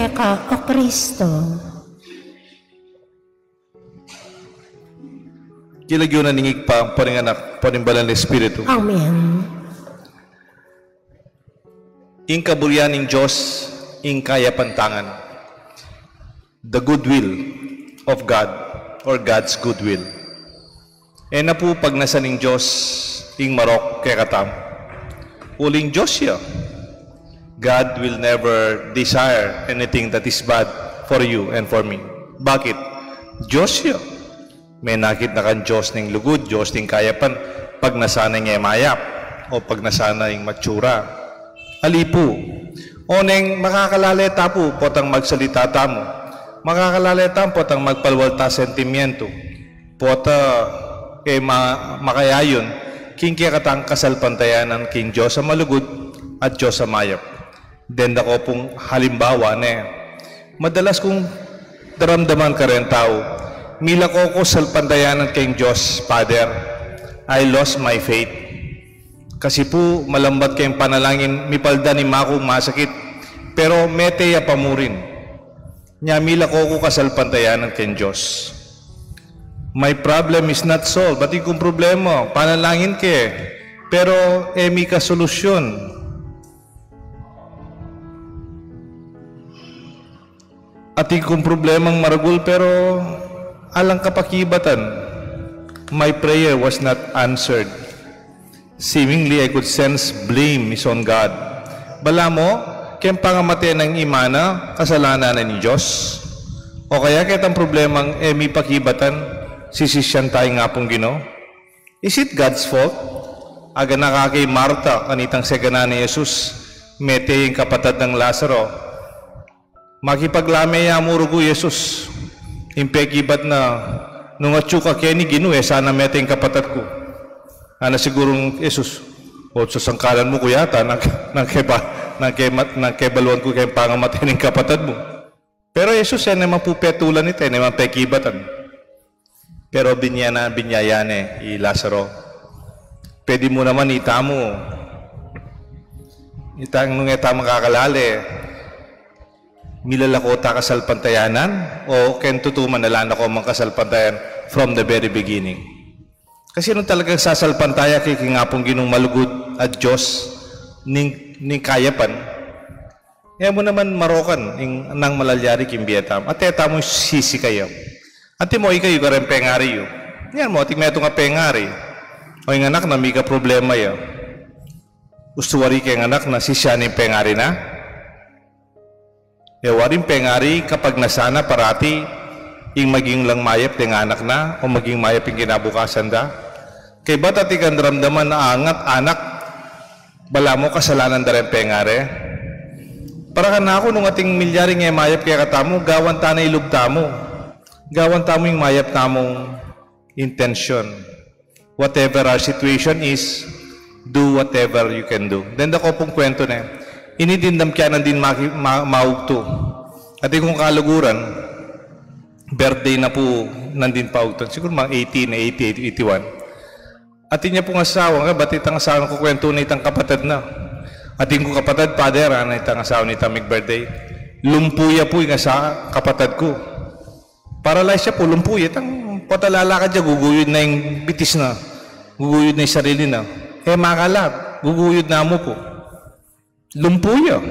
peka, O Kristo. Kilagyo na ningig pa, anak, panimbalan ng Espiritu. Amen. Ing kabulyaning Diyos, ing kaya pantangan. The goodwill of God, or God's goodwill. E na po pag nasaning Diyos, ing marok kay katam. Uling Diyos siya. God will never desire anything that is bad for you and for me. Bakit? Diyos siya. May nakit na kan Diyos ning lugod, Diyos ning kayapan, pag nasanay nga mayap, o pag nasanay matsura. Alipo. O neng makakalaleta po, potang magsalita tamo. Makakalaleta po, potang magpalwalta sentimiento. Pota, makayayon, king kaya katang kasalpantayanan king Diyos sa malugod at Diyos sa mayap. Then ako pong halimbawa na madalas kong daramdaman ka rin tao, mila ko salpantayanan king Diyos, Father, I lost my faith. Kasi po malambat kayong panalangin, mipalda ni Mako masakit, pero meteya pamurin. Nya mila ko kasalpantayanan king Diyos. My problem is not solved. Ba't yung problema? Panalangin ke. Pero may kasolusyon. At yung problemang maragul pero alang kapakibatan. My prayer was not answered. Seemingly, I could sense blame is on God. Bala mo, kayang pangamatay ng imana, kasalanan ni Diyos. O kaya kitang problemang may pakibatan, sisisyan tayo nga pong Ginoo? Is it God's fault? Aga na kay Marta, kanitang segana ni Jesus, mete yung kapatid ng Lazaro. Makipaglamay ya murugo Jesus. Impekibat na, nung atsuka kaya ni Ginoo, sana mete yung kapatid ko. Ana sigurong Jesus, o sa sangkalan mo ko yata, nang kebaluan ko kayong pangamatay ng kapatid mo. Pero Jesus, yan naman pupetulan ito, yan naman pekibatan. Pero binyayane, Lazaro. Pwede mo naman itamo. Itang nung itama kakalali, milalakota kasalpantayanan, o kentutuman nalan ako mang kasalpantayan from the very beginning. Kasi nung talagang sasalpantaya kay kingapong Ginong malugod at Diyos ning kayapan, mo naman marokan nang malalyari kimbiyatam. At eta mo sisi kayo. At mo ikayo ka rin pengari yun. Yan mo, ating meto nga pengari. O yung anak na may ka problema yun. Ustuwari kayong anak na sisya ni pengari na. Waring pengari kapag nasana parati yung maging lang mayap ng anak na o maging mayap yung kinabukasan da. Kay ba't at ikan ramdaman na angat anak bala mo kasalanan da rin pengari. Para ka na ako nung ating milyaring mayap kaya katamo, gawan ta na ilugta mo. Gawan tamo yung mayap tamong intention. Whatever our situation is, do whatever you can do. Then ako pong kwento na inidindam kaya nandin maugto. At kung kaluguran, birthday na po nandin paugto. Siguro mga 18, 81. At niya pong asawa nga, ba't itang asawa ko kwento na itang kapatid na. At yung kapatid, Father, na itang asawa na itang birthday. Lumpuya po yung asawa, kapatid ko. Paralyze siya po, lumpuya. Itang patalalakad siya, guguyod na yung bitis na. Guguyod na yung sarili na. Makalat, guguyod na mo po. Lumpuya.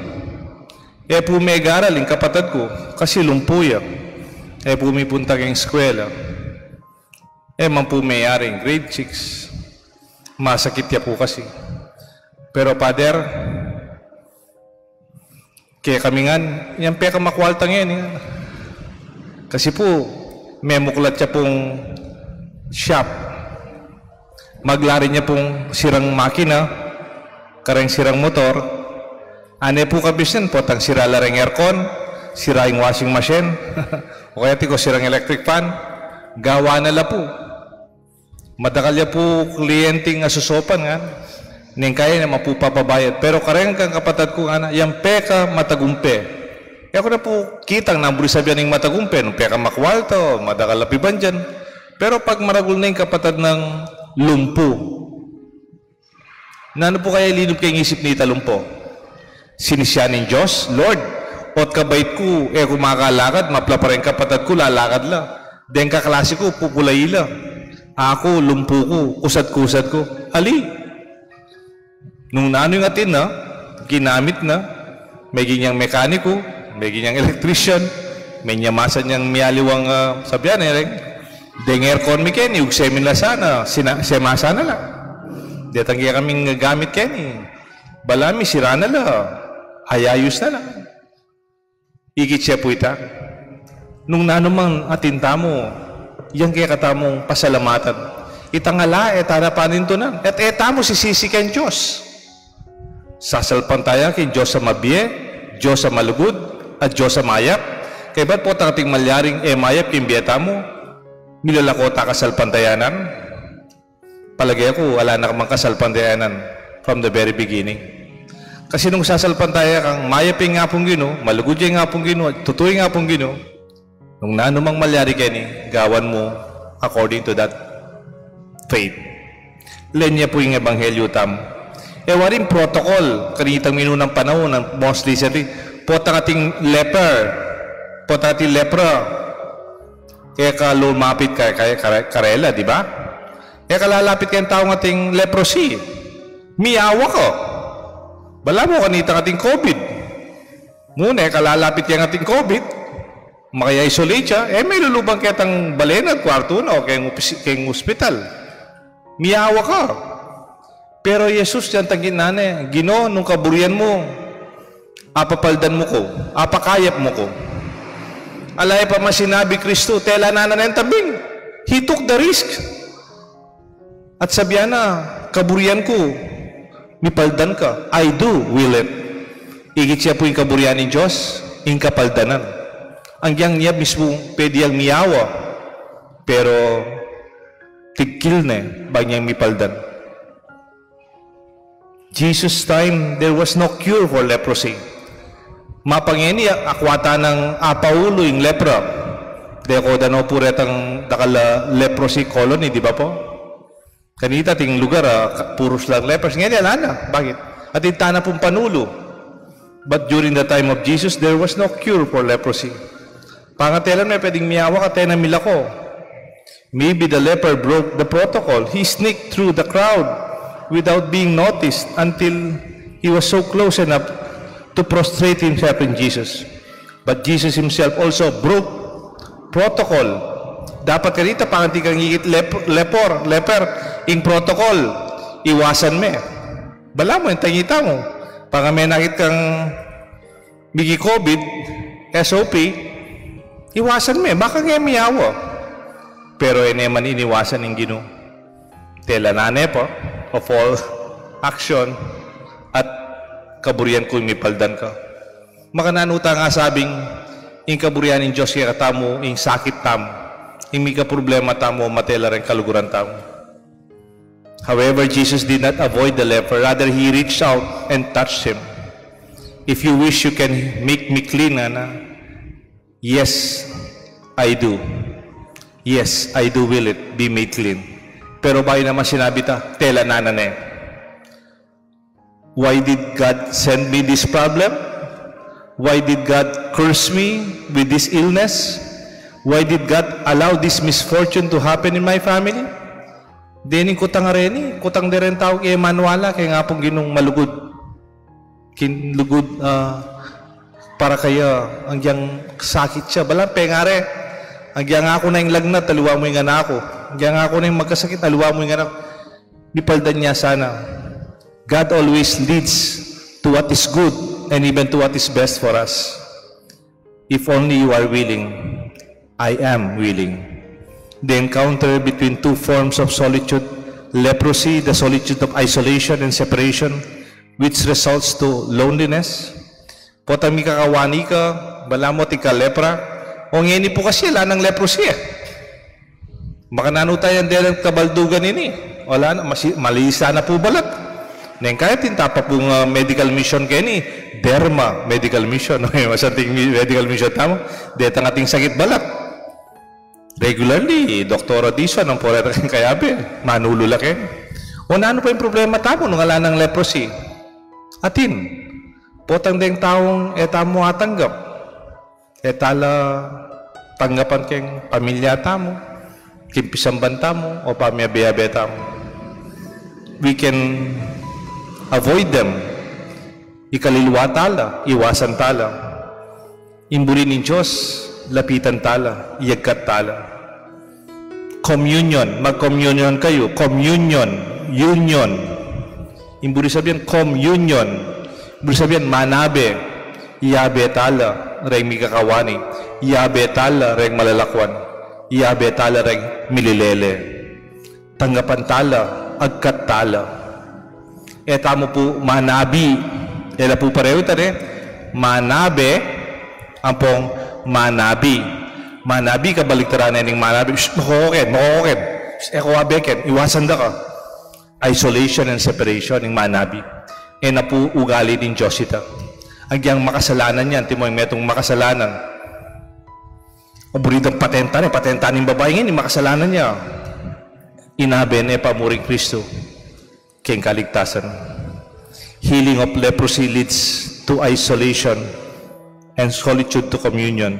Po may garal yung kapatid ko, kasi lumpuya. Pumipunta kayong eskwela. Man po mayaring grade 6. Masakit niya po kasi. Pero Father, kaya kami nga, yan peka makwalta ngayon. Kasi po, may muklat siya pong shop. Maglari niya pong sirang makina, karang sirang motor. Ane po kabisyan po, tang sira larang aircon, sira yung washing machine, o kaya tiko sirang electric fan, gawa na la po. Madakalya po kliyenting asusopan nga, ning kaya na mapupapabayad. Pero kareng kang kapatid ko nga, yung peka matagumpe. Kaya ko na po kitang nambuli sabihan ng matagumpe, nung peka makwalto, madakalapiban dyan. Pero pag maragul na yung kapatid ng lumpo, na ano po kaya linop kayong isip ni Talumpo? Sinisya ng Diyos, Lord, Ot kabait ko, kumakalakad, mapla pa rin kapatid ko, lalakad la. Den kaklase ko, pupulay la. Ako, lumpo ko, kusad-kusad ko. Ali. Nung nano yung atin na, ginamit na, may ginyang mekaniko, may ginyang electrician, may nyamasan niyang miyaliwang sabyan, deng aircon mi keni, ugsemin la sana, semasa na la. Detanggiya kaming gamit keni. Balami, sira na la. Ayayos na la. Igit siya po ita. Nung nanumang atinta mo, yan kaya katamong pasalamatan. Itangala, etarapanin to na. At etamo sisisi kang Diyos. Sasalpan tayo kay Diyos sa mabiye, Diyos sa malugod, at Diyos sa mayap. Kaya ba't po tating malyaring mayap kay biyeta mo? Milalakota kasalpantayanan? Palagay ako, wala na kamang kasalpantayanan from the very beginning. Kasi nung sasalpantaya kang mayapin nga pong Ginoo, malugod yung nga pong Ginoo, tutuloy nga pong Ginoo, nung nanumang malyari kani, gawan mo according to that faith. Lenya po yung ebanghelyo tam. Waring protocol, kanitang minunang panahon ng most recently, potang ating leper, potang ating lepra, kaya ka lumapit kaya karela, di ba? Kaya kalalapit kayong taong ating leprosy, miyawa ko. Bala mo kanitang ating COVID. Muna, kalalapit yung ating COVID, makaya-isolate siya, may lulubang kitang balena, kwarto na, o kayong hospital. Miyawa ka. Pero Jesus, yan tangin nane, Ginoo, nung kaburian mo, apapaldan mo ko, apakayap mo ko. Alay pa masinabi Kristo, tela na ng tabing. He took the risk. At sabihan na, kaburian ko, mipaldan ka. I do will it. Igit siya po yung kaburian ng Diyos, yung kapaldanan. Ang yang niya mismo, pwede yung miyawa. Pero, tigkil na, ba niyang mipaldan. Jesus' time, there was no cure for leprosy. Mapangeni, akwata ng apaulo yung lepra. Deko dano po retang dakala leprosy colony, di ba po? Kanita ting lugar, puros lang lepers. Ngayon, wala na. Bakit? At itana pong panulo. But during the time of Jesus, there was no cure for leprosy. Pangatelan may pwedeng miyawa ka tayo na milako. Maybe the leper broke the protocol. He sneaked through the crowd without being noticed until he was so close enough to prostrate himself in Jesus. But Jesus himself also broke protocol. Dapat kanita panganti kang higit leper, in protocol, iwasan me. Bala mo, yung tangita mo. Pag may nakit kang bigi COVID, SOP, iwasan me. Baka nga miyawa. Pero man iniwasan ng Ginoo. Tela nane po, of all action, at kaburian ko mipaldan ka. Makananuta nga sabing, yung kaburian ng Diyos kaya katamo, yung sakit tamo, yung may ka-problema tamo, matela rin kaluguran tamo. However, Jesus did not avoid the leper. Rather, He reached out and touched him. If you wish, you can make me clean, Ana. Yes, I do. Yes, I do will it be made clean. Pero bayo naman sinabi ta, tela nanane. Why did God send me this problem? Why did God curse me with this illness? Why did God allow this misfortune to happen in my family? Dening kutang areni, kutang deren tawag kay Manuala, kay nga pong Ginong malugod. Kinlugod para kaya ang yang sakit siya. Balang pengare, ang yang ako na yung lagnat, taluwa mo yung anak ko. Ang yang ako na yung magkasakit, taluwa mo yung anak. Bipaldan niya sana. God always leads to what is good and even to what is best for us. If only you are willing, I am willing. The encounter between two forms of solitude, leprosy, the solitude of isolation and separation, which results to loneliness. Potami kakawani ka, balamot ika lepra, o ngeni po kasi wala ng leprosy eh. Makanano tayo ang dalang kabaldugan ini. Wala na, malisa na po balat. Neng kaya tinta pa pong medical mission kayo ni, derma medical mission. Masanting medical mission tamo, detang ating sakit balat. Regularly, Dr. Odison, ang pora rin kayabi, manulula kayo. O na ano pa yung problema tamo nung ala ng leprosy? Atin, Potang deng taong etamo atanggap. Etala tanggapan keng pamilya tamo, kimpisamban tamo, o pamyabiyabe tamo. We can avoid them. Ikalilwa tala, iwasan tala. Imburi ng Diyos, lapitan tala, iyagkat tala. Communion, mag-communion kayo. Communion, union. Imburi sabihin, communion. Imburi sabihin, manabe. Iyabe tala, reng mikakawani. Iyabe tala, reng malalakwan. Iyabe tala, reng mililele. Tanggapan tala, agkat tala. Etamo po, manabi. Ela po pareho tani. Manabe, ampong manabi. Manabi, kabaliktaran na yung manabi. Makokokin. Ekawabeken, iwasan da ka. Isolation and separation ng manabi. E na po ugali din Diyos ita. Agyang makasalanan yan, timo yung metong makasalanan. Aburitang patenta ng babae ngayon, yung makasalanan niya. Inaben e pamuring Kristo. Keng kaligtasan. Healing of leprosy leads to isolation and solitude to communion.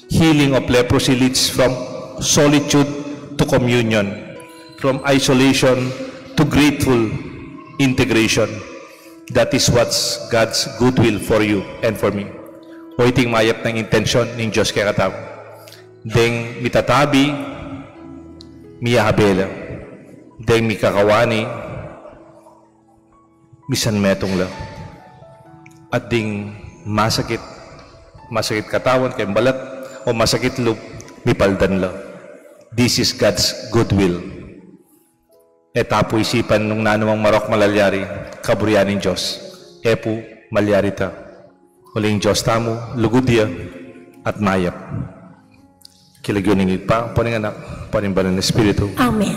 Healing of leprosy leads from solitude to communion, from isolation to grateful integration. That is what's God's goodwill for you and for me. O iting mayap ng intensyon ng Diyos kaya katao. Deng mitatabi, miyahabela. Deng mikakawani, misan metong la. At ding masakit katawan kay balat, o masakit loob, mipaldan la. This is God's goodwill. Etapo isipan nung nanumang marok malalyari, kaburianing Diyos. Epo malyari ta. Huling Diyos tamo, lugudya at mayap. Kilagyo ningit pa, paninganak, panimbalan ng Espiritu. Amen.